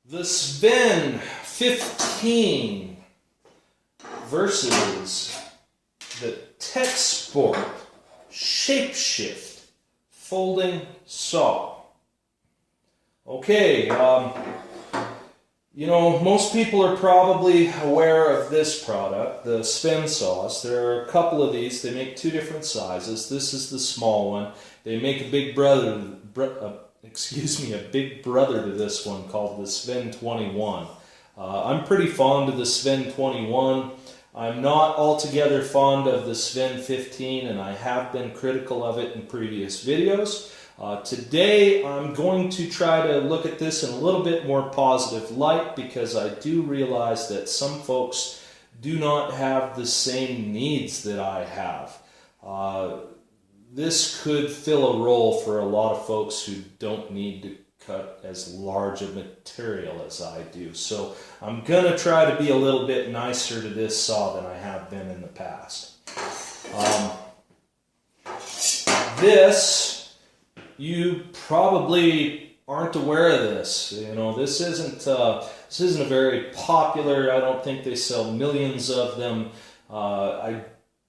The Sven 15 versus the TexSport Shapeshift folding saw. Okay, most people are probably aware of this product, the Sven Saws. There are a couple of these. They make two different sizes. This is the small one. They make a big brother, a big brother to this one called the Sven 21. I'm pretty fond of the Sven 21. I'm not altogether fond of the Sven 15, and I have been critical of it in previous videos. Today I'm going to try to look at this in a little bit more positive light, because I do realize that some folks do not have the same needs that I have. This could fill a role for a lot of folks who don't need to cut as large a material as I do. So I'm going to try to be a little bit nicer to this saw than I have been in the past. You probably aren't aware of this. This isn't a very popular. I don't think they sell millions of them. I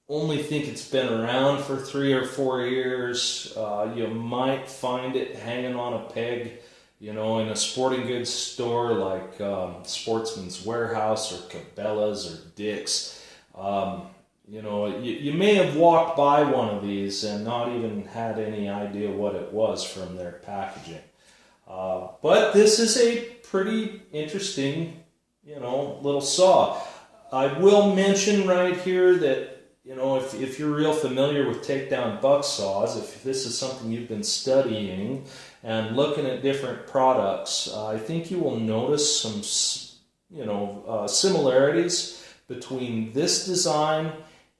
only think it's been around for 3 or 4 years. You might find it hanging on a peg, in a sporting goods store like Sportsman's Warehouse or Cabela's or Dick's. You may have walked by one of these and not even had any idea what it was from their packaging. But this is a pretty interesting, little saw. I will mention right here that, if you're real familiar with takedown buck saws, if this is something you've been studying and looking at different products, I think you will notice some, similarities between this design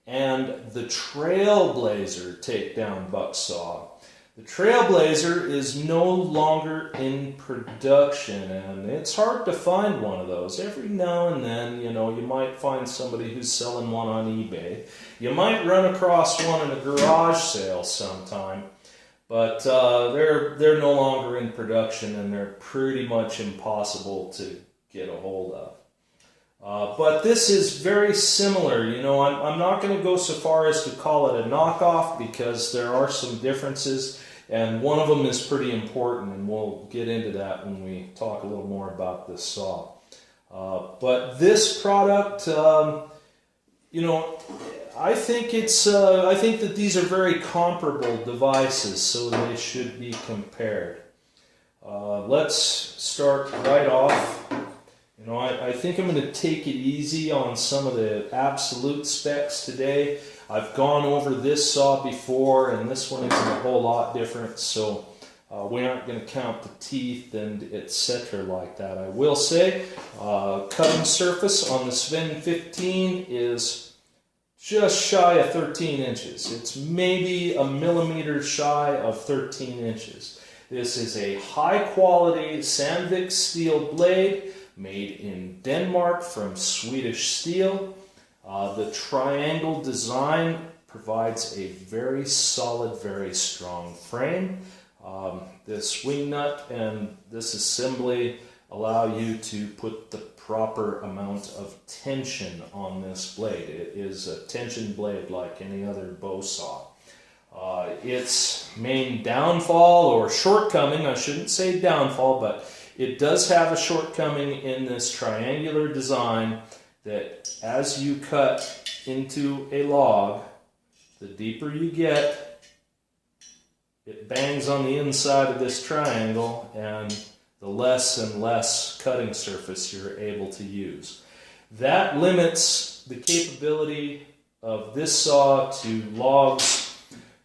and the Trailblazer takedown buck saw. The Trailblazer is no longer in production, and it's hard to find one of those. Every now and then, you might find somebody who's selling one on eBay. You might run across one in a garage sale sometime, but they're no longer in production, and they're pretty much impossible to get a hold of. But this is very similar. I'm not going to go so far as to call it a knockoff, because there are some differences, and one of them is pretty important, and we'll get into that when we talk a little more about this saw. But this product, I think that these are very comparable devices, so they should be compared. Let's start right off. I think I'm going to take it easy on some of the absolute specs today. I've gone over this saw before, and this one isn't a whole lot different, so we aren't going to count the teeth and etc. like that. I will say, cutting surface on the Sven 15 is just shy of 13 inches. It's maybe a millimeter shy of 13 inches. This is a high-quality Sandvik steel blade, made in Denmark from Swedish steel. The triangle design provides a very solid, very strong frame. The swing nut and this assembly allow you to put the proper amount of tension on this blade. It is a tension blade like any other bow saw. Its main downfall, or shortcoming, I shouldn't say downfall, but it does have a shortcoming in this triangular design, that as you cut into a log, the deeper you get, it bangs on the inside of this triangle, and the less and less cutting surface you're able to use. That limits the capability of this saw to logs,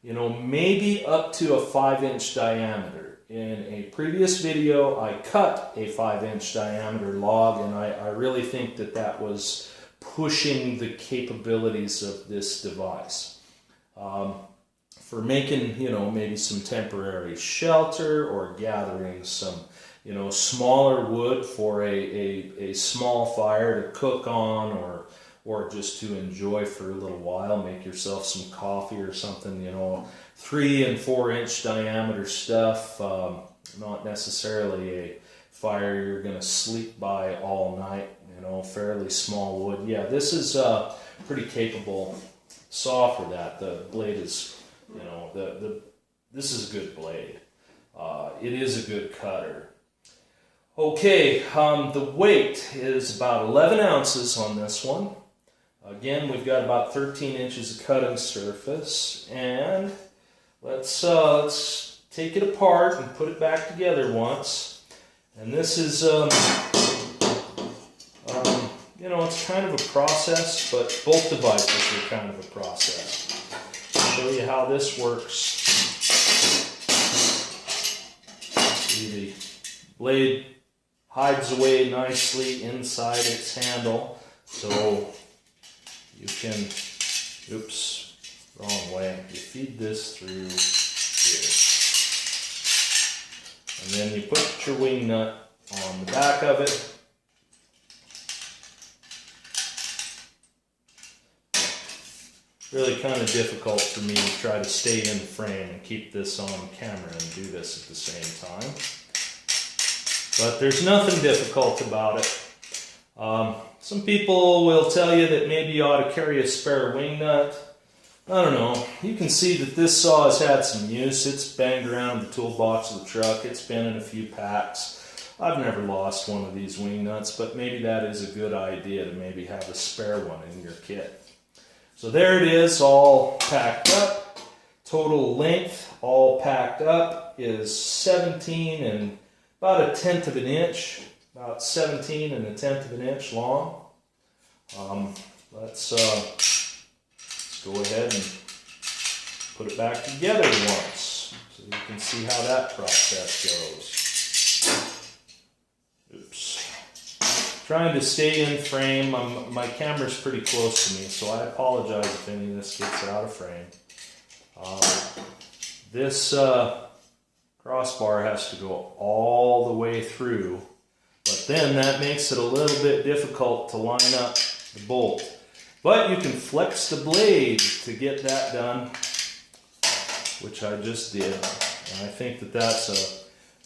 maybe up to a 5-inch diameter. In a previous video, I cut a 5-inch diameter log, and I really think that was pushing the capabilities of this device. For making, maybe some temporary shelter, or gathering some, smaller wood for a small fire to cook on, or just to enjoy for a little while, make yourself some coffee or something, 3 and 4 inch diameter stuff, not necessarily a fire you're going to sleep by all night, you know, fairly small wood. Yeah, this is pretty capable saw for that. The blade is, you know, this is a good blade. It is a good cutter. Okay, the weight is about 11 ounces on this one. Again, we've got about 13 inches of cutting surface, and let's take it apart and put it back together once. And this is, you know, it's kind of a process, but both devices are kind of a process. I'll show you how this works. See, the blade hides away nicely inside its handle, so you can, oops, wrong way. You feed this through here. And then you put your wing nut on the back of it. Really kind of difficult for me to try to stay in frame and keep this on camera and do this at the same time. But there's nothing difficult about it. Some people will tell you that maybe you ought to carry a spare wing nut. I don't know. You can see that this saw has had some use. It's banged around in the toolbox of the truck. It's been in a few packs. I've never lost one of these wing nuts, but maybe that is a good idea to maybe have a spare one in your kit. So there it is, all packed up. Total length, all packed up, is 17 and about 1/10 of an inch. About 17 and 1/10 of an inch long. Let's go ahead and put it back together once so you can see how that process goes. Oops. Trying to stay in frame. My camera's pretty close to me, so I apologize if any of this gets out of frame. This crossbar has to go all the way through, but then that makes it a little bit difficult to line up the bolt. But you can flex the blade to get that done, which I just did. And I think that that's a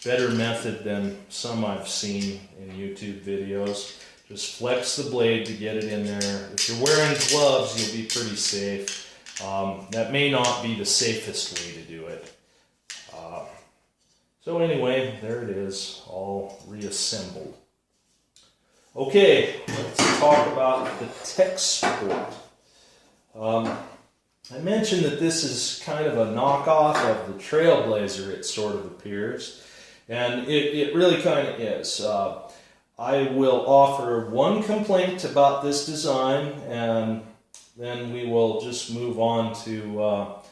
better method than some I've seen in YouTube videos. Just flex the blade to get it in there. If you're wearing gloves, you'll be pretty safe. That may not be the safest way to do it. So anyway, there it is, all reassembled. Okay, let's talk about the TexSport. I mentioned that this is kind of a knockoff of the Trailblazer, it sort of appears. And it really kind of is. I will offer one complaint about this design, and then we will just move on to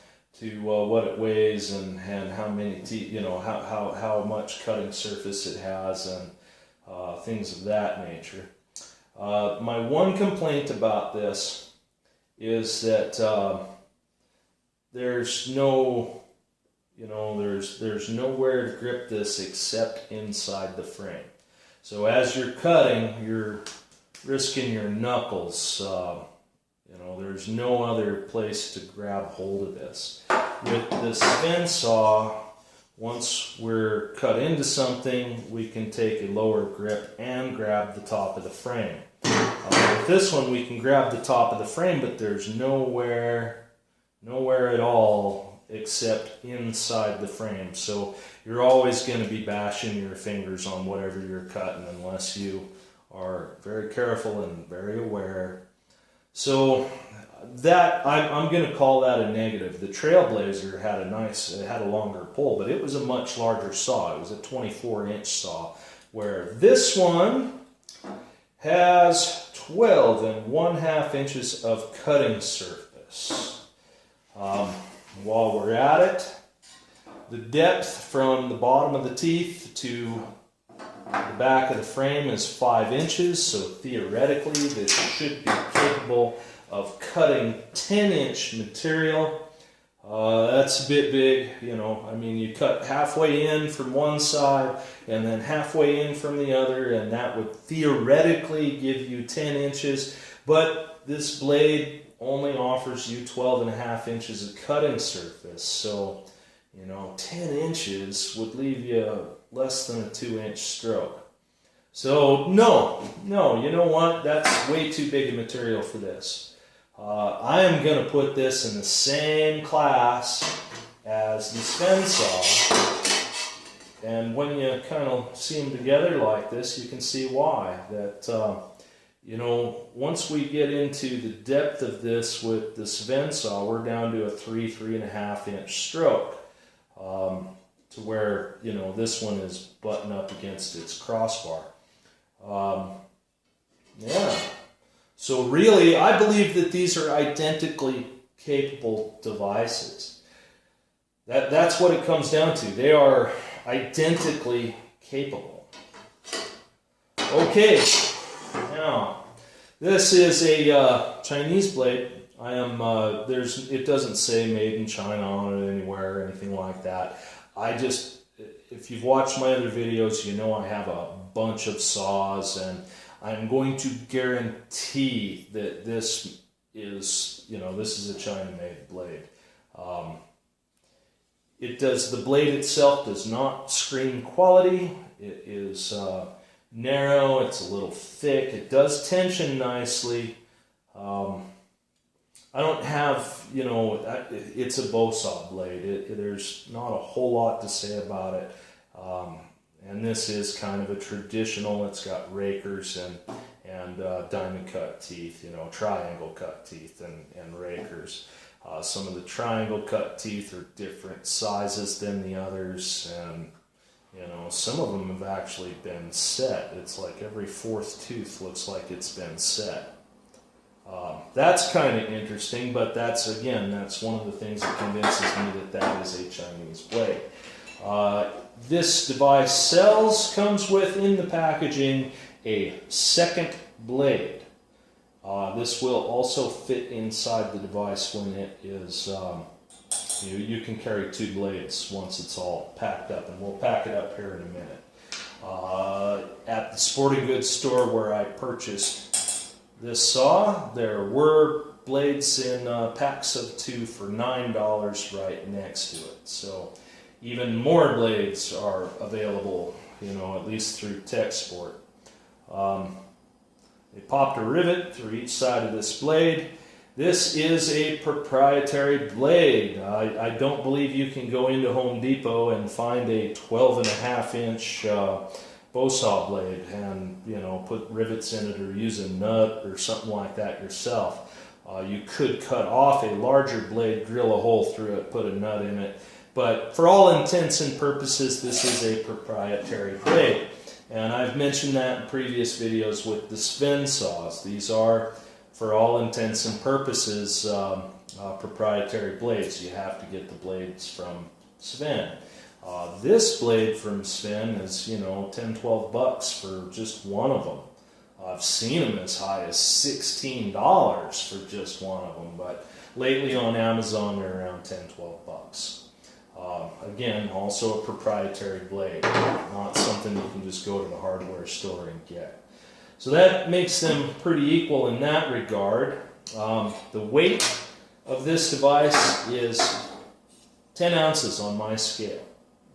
what it weighs and how many how much cutting surface it has and things of that nature. My one complaint about this is that there's no, there's nowhere to grip this except inside the frame. So as you're cutting, you're risking your knuckles. There's no other place to grab hold of this. With the Sven Saw, once we're cut into something, we can take a lower grip and grab the top of the frame. With this one, we can grab the top of the frame, but there's nowhere at all except inside the frame. So you're always going to be bashing your fingers on whatever you're cutting unless you are very careful and very aware. So that I'm going to call that a negative. The Trailblazer had a longer pull, but it was a much larger saw. It was a 24-inch saw, where this one has 12 1/2 inches of cutting surface. While we're at it, the depth from the bottom of the teeth to the back of the frame is 5 inches, so theoretically this should be capable of cutting 10-inch material. That's a bit big, you cut halfway in from one side and then halfway in from the other, and that would theoretically give you 10 inches, but this blade only offers you 12.5 inches of cutting surface, so 10 inches would leave you less than a 2-inch stroke. So no, you know what? That's way too big a material for this. I am going to put this in the same class as the Sven Saw. And when you kind of see them together like this, you can see why. That, you know, once we get into the depth of this with the Sven Saw, we're down to a 3.5 inch stroke. To where, you know, this one is buttoned up against its crossbar. Yeah. So really, I believe that these are identically capable devices. That's what it comes down to. They are identically capable. Okay. Now, this is a Chinese blade. It doesn't say made in China on it anywhere or anything like that. If you've watched my other videos, you know I have a bunch of saws, and I'm going to guarantee that this is, you know, this is a China-made blade. The blade itself does not scream quality. It is narrow, it's a little thick, it does tension nicely. I don't have, you know, it's a bow saw blade. There's not a whole lot to say about it. And this is kind of a traditional, it's got rakers and diamond cut teeth, you know, triangle cut teeth and rakers. Some of the triangle cut teeth are different sizes than the others, and you know, some of them have actually been set. It's like every fourth tooth looks like it's been set. That's kind of interesting, but that's one of the things that convinces me that is a Chinese blade. This device comes with, in the packaging, a second blade. This will also fit inside the device when it is, you can carry two blades once it's all packed up, and we'll pack it up here in a minute. At the sporting goods store where I purchased this saw, there were blades in packs of 2 for $9 right next to it. So even more blades are available, you know, at least through TexSport. They popped a rivet through each side of this blade. This is a proprietary blade. I don't believe you can go into Home Depot and find a 12.5 inch bow saw blade and, you know, put rivets in it or use a nut or something like that yourself. You could cut off a larger blade, drill a hole through it, put a nut in it, but for all intents and purposes, this is a proprietary blade. And I've mentioned that in previous videos with the Sven saws. These are, for all intents and purposes, proprietary blades. You have to get the blades from Sven. This blade from Sven is, you know, $10-12 for just one of them. I've seen them as high as $16 for just one of them, but lately on Amazon they're around $10-12. Again, also a proprietary blade, not something you can just go to the hardware store and get. So that makes them pretty equal in that regard. The weight of this device is 10 ounces on my scale.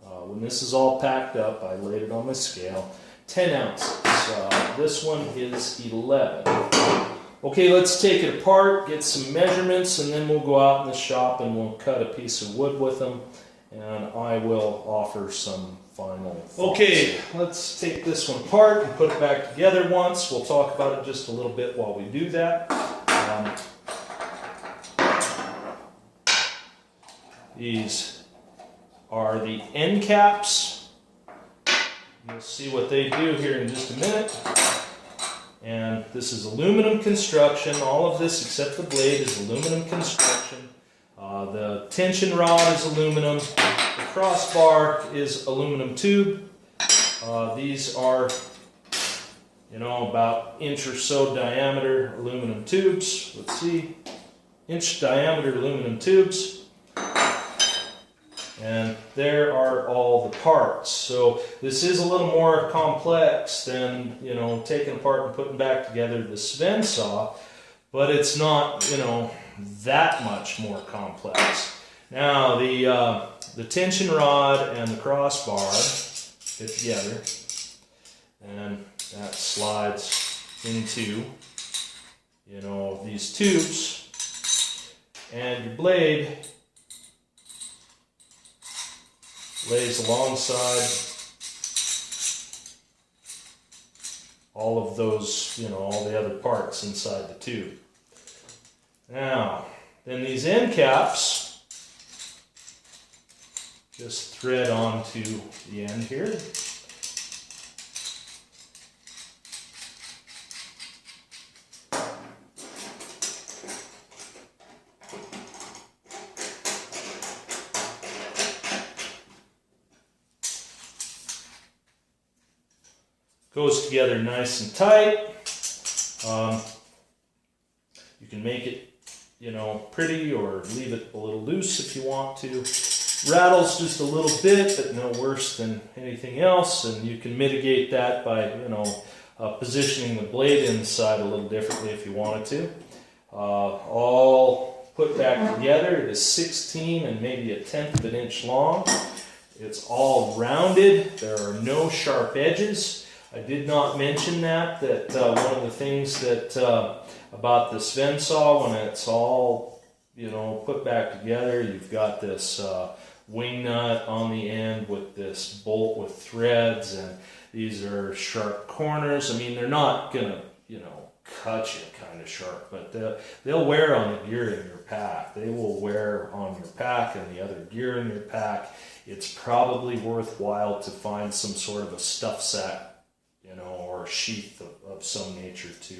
When this is all packed up, I laid it on my scale, 10 ounces. This one is 11. Okay, let's take it apart, get some measurements, and then we'll go out in the shop and we'll cut a piece of wood with them, and I will offer some final thoughts. Okay, let's take this one apart and put it back together once. We'll talk about it just a little bit while we do that. These are the end caps. You'll see what they do here in just a minute. And this is aluminum construction. All of this except the blade is aluminum construction. The tension rod is aluminum. The crossbar is aluminum tube. These are, you know, about inch or so diameter aluminum tubes. Let's see, inch diameter aluminum tubes. And there are all the parts. So this is a little more complex than, you know, taking apart and putting back together the Sven saw, but it's not, you know, that much more complex. Now the tension rod and the crossbar fit together, and slides into, you know, these tubes, and your blade lays alongside all of those, you know, all the other parts inside the tube. Now, then these end caps just thread onto the end here. Goes together nice and tight. You can make it, you know, pretty or leave it a little loose if you want to. Rattles just a little bit, but no worse than anything else. And you can mitigate that by, you know, positioning the blade inside a little differently if you wanted to. All put back together. It is 16 and maybe 1/10 of an inch long. It's all rounded. There are no sharp edges. I did not mention that one of the things that about the Sven Saw, when it's all, you know, put back together, you've got this wing nut on the end with this bolt with threads, and these are sharp corners. I mean, they're not gonna, you know, cut you kind of sharp, but they'll wear on the gear in your pack. They will wear on your pack and the other gear in your pack. It's probably worthwhile to find some sort of a stuff sack, you know, or a sheath of some nature to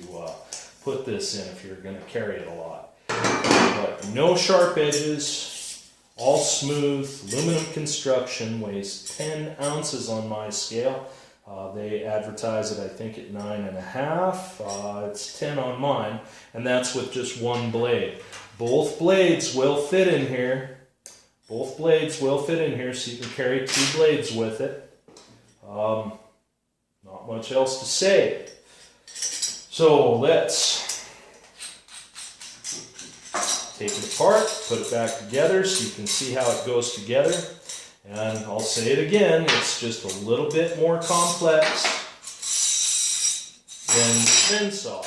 put this in if you're going to carry it a lot. But no sharp edges, all smooth, aluminum construction, weighs 10 ounces on my scale. They advertise it, I think, at 9.5. It's 10 on mine, and that's with just one blade. Both blades will fit in here. Both blades will fit in here, so you can carry 2 blades with it. Not much else to say. So let's take it apart, put it back together so you can see how it goes together. And I'll say it again, it's just a little bit more complex than Sven Saw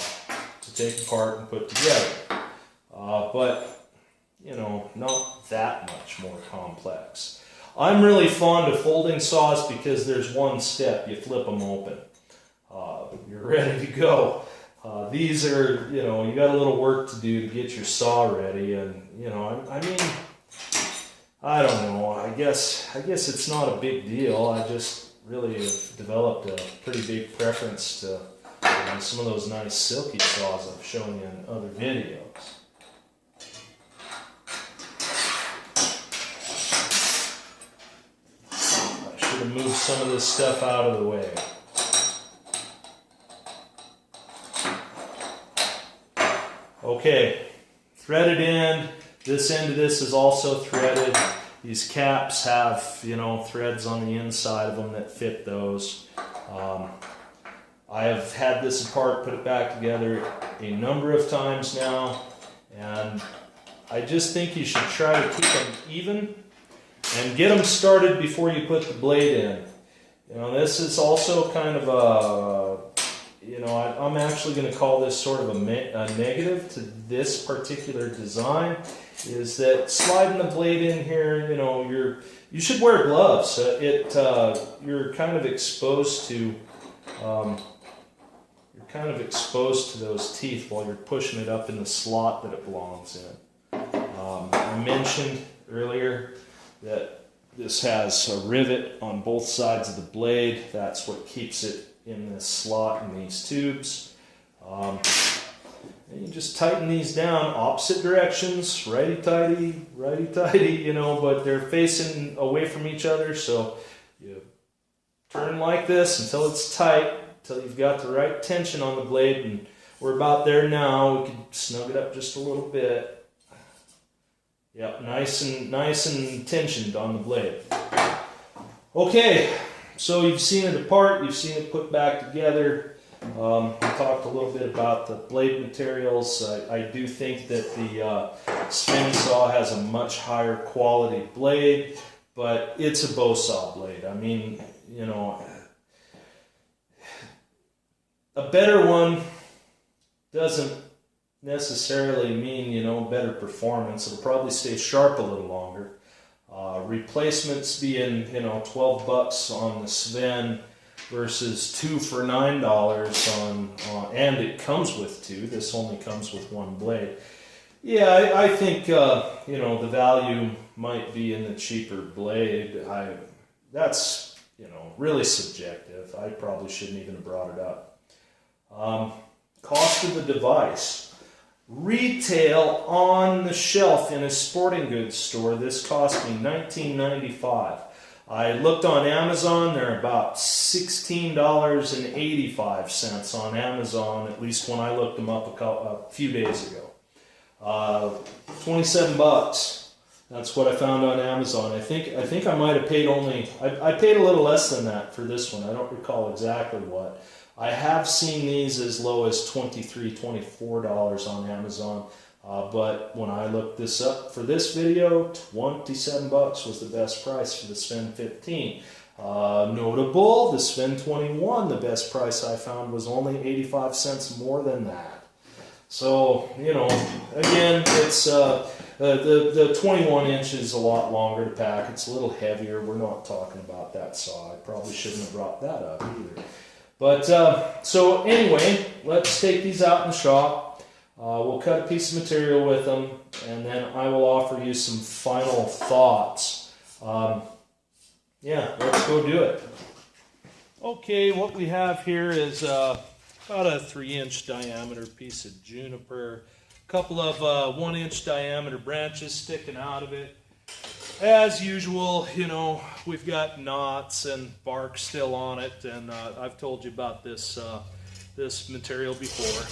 to take apart and put together. But, you know, not that much more complex. I'm really fond of folding saws because there's one step. You flip them open. You're ready to go. These are, you know, you got a little work to do to get your saw ready, and, you know, I mean, I don't know. I guess it's not a big deal. I just really have developed a pretty big preference to, you know, some of those nice silky saws I've shown you in other videos. Move some of this stuff out of the way. Okay, threaded end. This end of this is also threaded. These caps have, you know, threads on the inside of them that fit those. I have had this apart, put it back together a number of times now, and I just think you should try to keep them even and get them started before you put the blade in. You know, this is also kind of a, you know, I'm actually going to call this sort of a negative to this particular design, is that sliding the blade in here, you know, you should wear gloves. You're kind of exposed to, those teeth while you're pushing it up in the slot that it belongs in. I mentioned earlier that this has a rivet on both sides of the blade. That's what keeps it in this slot in these tubes. And you just tighten these down opposite directions, righty-tighty, you know, but they're facing away from each other, so you turn like this until it's tight, until you've got the right tension on the blade, and we're about there now. We can snug it up just a little bit. Yep, nice and tensioned on the blade. Okay, so you've seen it apart, you've seen it put back together. We talked a little bit about the blade materials. I do think that the Sven Saw has a much higher quality blade, but it's a bow saw blade. I mean, you know, a better one doesn't necessarily mean, you know, better performance. It'll probably stay sharp a little longer. Replacements being, you know, 12 bucks on the Sven versus 2 for $9 on, and it comes with 2. This only comes with 1 blade. Yeah, I think, you know, the value might be in the cheaper blade. That's, you know, really subjective. I probably shouldn't even have brought it up. Cost of the device. Retail on the shelf in a sporting goods store, this cost me $19.95. I looked on Amazon, they're about $16.85 on Amazon, at least when I looked them up a few days ago. 27 bucks. That's what I found on Amazon. I think I might have paid I paid a little less than that for this one. I don't recall exactly what. I have seen these as low as $23, $24 on Amazon, but when I looked this up for this video, 27 bucks was the best price for the Sven 15. Notable, the Sven 21, the best price I found was only 85 cents more than that. So, you know, again, it's the 21 inch is a lot longer to pack. It's a little heavier. We're not talking about that saw. I probably shouldn't have brought that up either. But, so anyway, let's take these out in the shop. We'll cut a piece of material with them, and then I will offer you some final thoughts. Yeah, let's go do it. Okay, what we have here is about a 3-inch diameter piece of juniper, a couple of 1-inch diameter branches sticking out of it. As usual, you know, we've got knots and bark still on it, and I've told you about this this material before.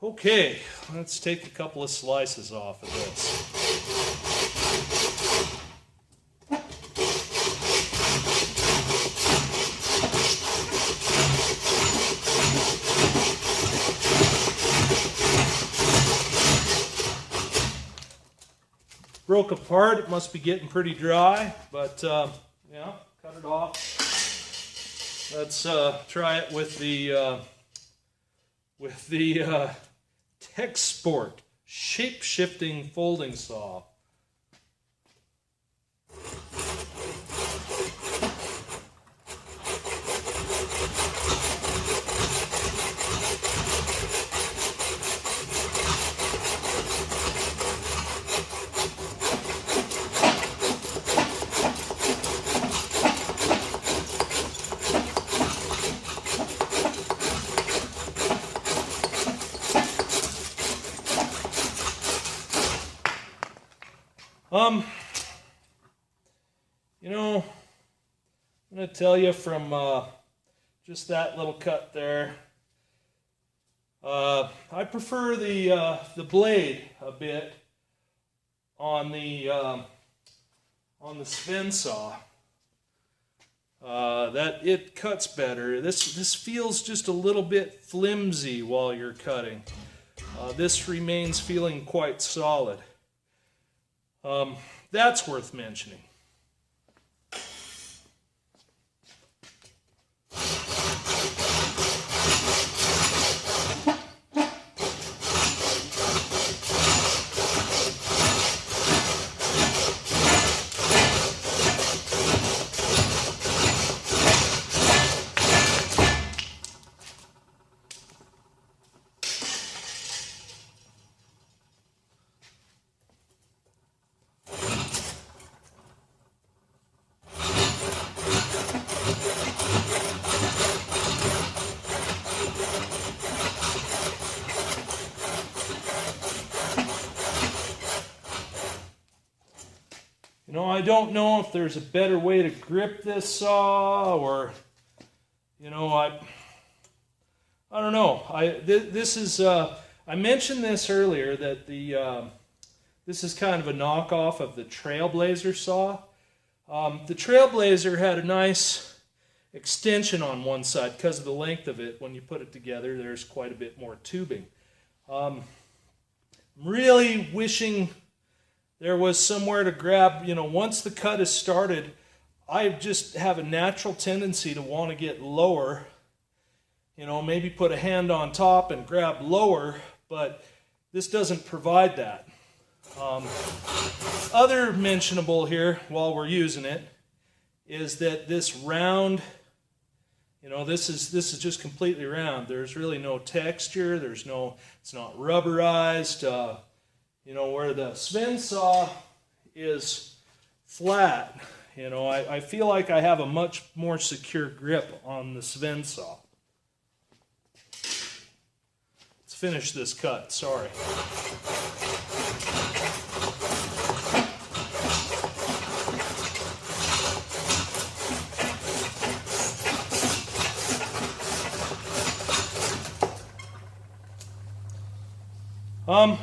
Okay, let's take a couple of slices off of this. Broke apart, it must be getting pretty dry, but yeah, cut it off. Let's try it with the TexSport shape-shifting folding saw. You know, I'm going to tell you from just that little cut there, I prefer the blade a bit on the Sven Saw. That it cuts better. This feels just a little bit flimsy while you're cutting. This remains feeling quite solid. That's worth mentioning. You know, I don't know if there's a better way to grip this saw, or, you know, I don't know. This is I mentioned this earlier, that this is kind of a knockoff of the Trailblazer saw. The Trailblazer had a nice extension on one side because of the length of it. When you put it together, there's quite a bit more tubing. I'm really wishing there was somewhere to grab, once the cut is started, I just have a natural tendency to want to get lower, maybe put a hand on top and grab lower, but this doesn't provide that. Other mentionable here while we're using it is that this round, this is just completely round. There's really no texture. It's not rubberized. Where the Sven Saw is flat, I feel like I have a much more secure grip on the Sven Saw. Let's finish this cut, sorry.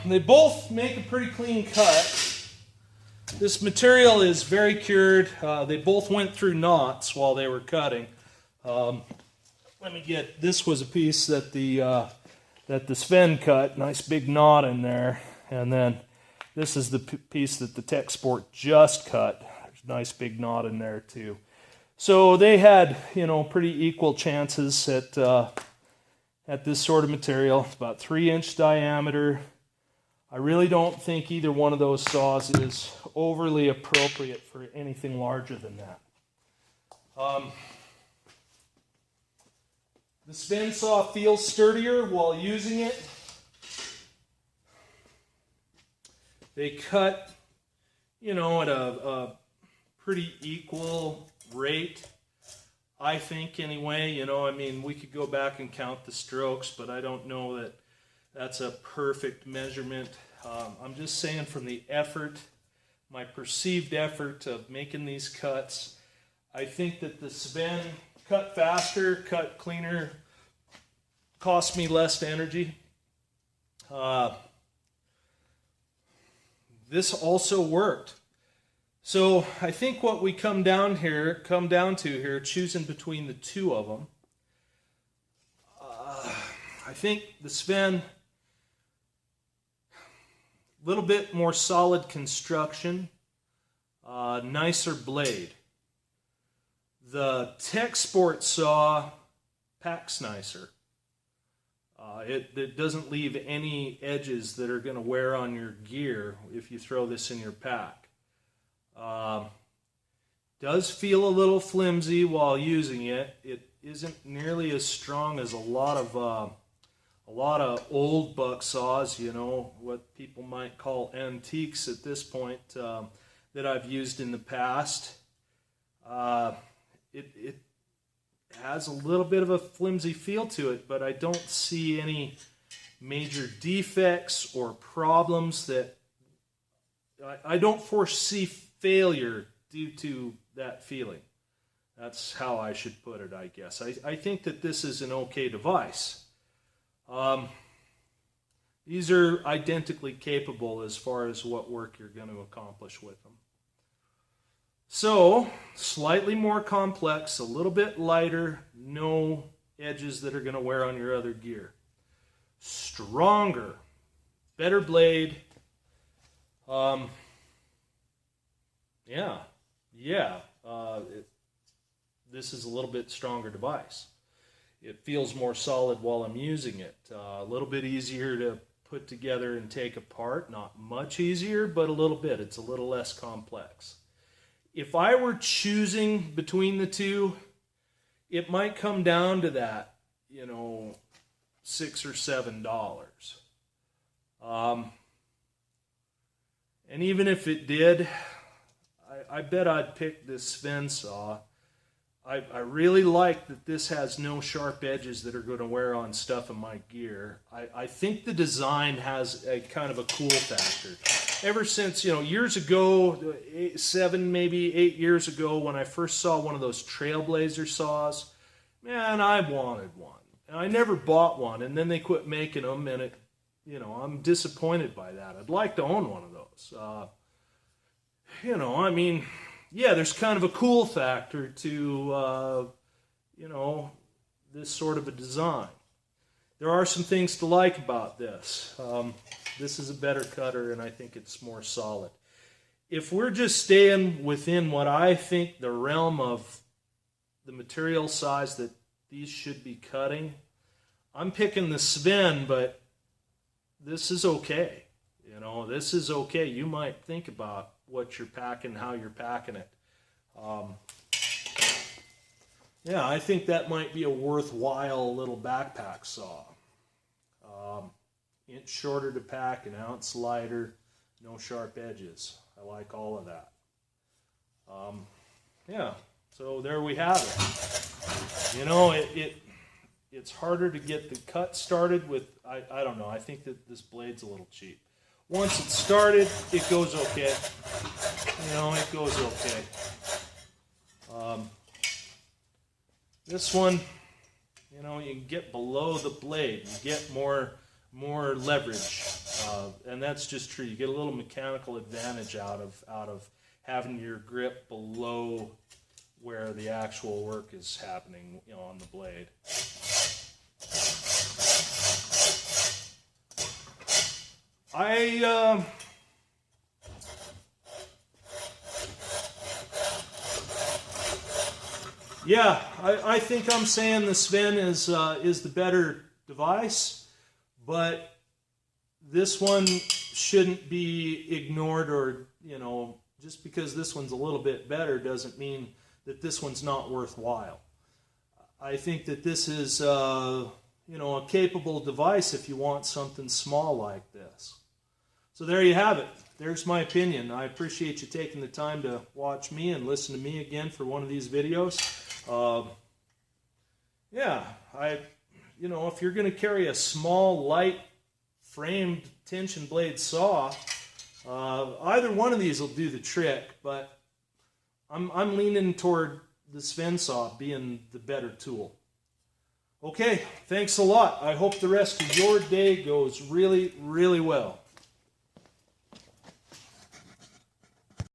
They both make a pretty clean cut. This material is very cured. They both went through knots while they were cutting. This was a piece that the Sven cut, nice big knot in there, and then this is the piece that the TexSport just cut. There's a nice big knot in there too. So they had, pretty equal chances at this sort of material. It's about 3-inch diameter. I really don't think either one of those saws is overly appropriate for anything larger than that. The Sven Saw feels sturdier while using it. They cut, at a pretty equal rate, I think, anyway. We could go back and count the strokes, but I don't know that that's a perfect measurement. I'm just saying from the effort, my perceived effort of making these cuts, I think that the Sven cut faster, cut cleaner, cost me less energy. This also worked. So I think what we come down to here, choosing between the two of them, I think the Sven, a little bit more solid construction, nicer blade. The TexSport saw packs nicer. It doesn't leave any edges that are going to wear on your gear if you throw this in your pack. Does feel a little flimsy while using it. It isn't nearly as strong as a lot of old buck saws, what people might call antiques at this point, that I've used in the past. It has a little bit of a flimsy feel to it, but I don't see any major defects or problems that I don't foresee failure due to that feeling. That's how I should put it, I guess. I think that this is an okay device. These are identically capable as far as what work you're going to accomplish with them. So, slightly more complex, a little bit lighter, no edges that are going to wear on your other gear. Stronger, better blade. This is a little bit stronger device. It feels more solid while I'm using it. A little bit easier to put together and take apart. Not much easier, but a little bit. It's a little less complex. If I were choosing between the two, it might come down to that, $6 or $7. And even if it did, I bet I'd pick this Sven Saw. I really like that this has no sharp edges that are going to wear on stuff in my gear. I think the design has a kind of a cool factor. Ever since, years ago, 7, maybe 8 years ago, when I first saw one of those Trailblazer saws, man, I wanted one. And I never bought one, and then they quit making them, and I'm disappointed by that. I'd like to own one of those. yeah, there's kind of a cool factor to, you know, this sort of a design. There are some things to like about this. This is a better cutter, and I think it's more solid. If we're just staying within what I think the realm of the material size that these should be cutting, I'm picking the Sven, but this is okay. You know, this is okay. You might think about what you're packing, how you're packing it. Yeah, I think that might be a worthwhile little backpack saw. Inch shorter to pack, an ounce lighter, no sharp edges. I like all of that. Yeah, so there we have it. You know, it's harder to get the cut started with, I don't know, I think that this blade's a little cheap. Once it's started, it goes okay. You know, it goes okay. This one, you know, you can get below the blade, you get more leverage, and that's just true. You get a little mechanical advantage out of having your grip below where the actual work is happening, you know, on the blade. Yeah, I think I'm saying the Sven is the better device, but this one shouldn't be ignored, or, you know, just because this one's a little bit better doesn't mean that this one's not worthwhile. I think that this is, you know, a capable device if you want something small like this. So there you have it. There's my opinion. I appreciate you taking the time to watch me and listen to me again for one of these videos. Yeah, you know, if you're going to carry a small, light, framed tension blade saw, either one of these will do the trick, but I'm leaning toward the Sven Saw being the better tool. Okay, thanks a lot. I hope the rest of your day goes really, really well.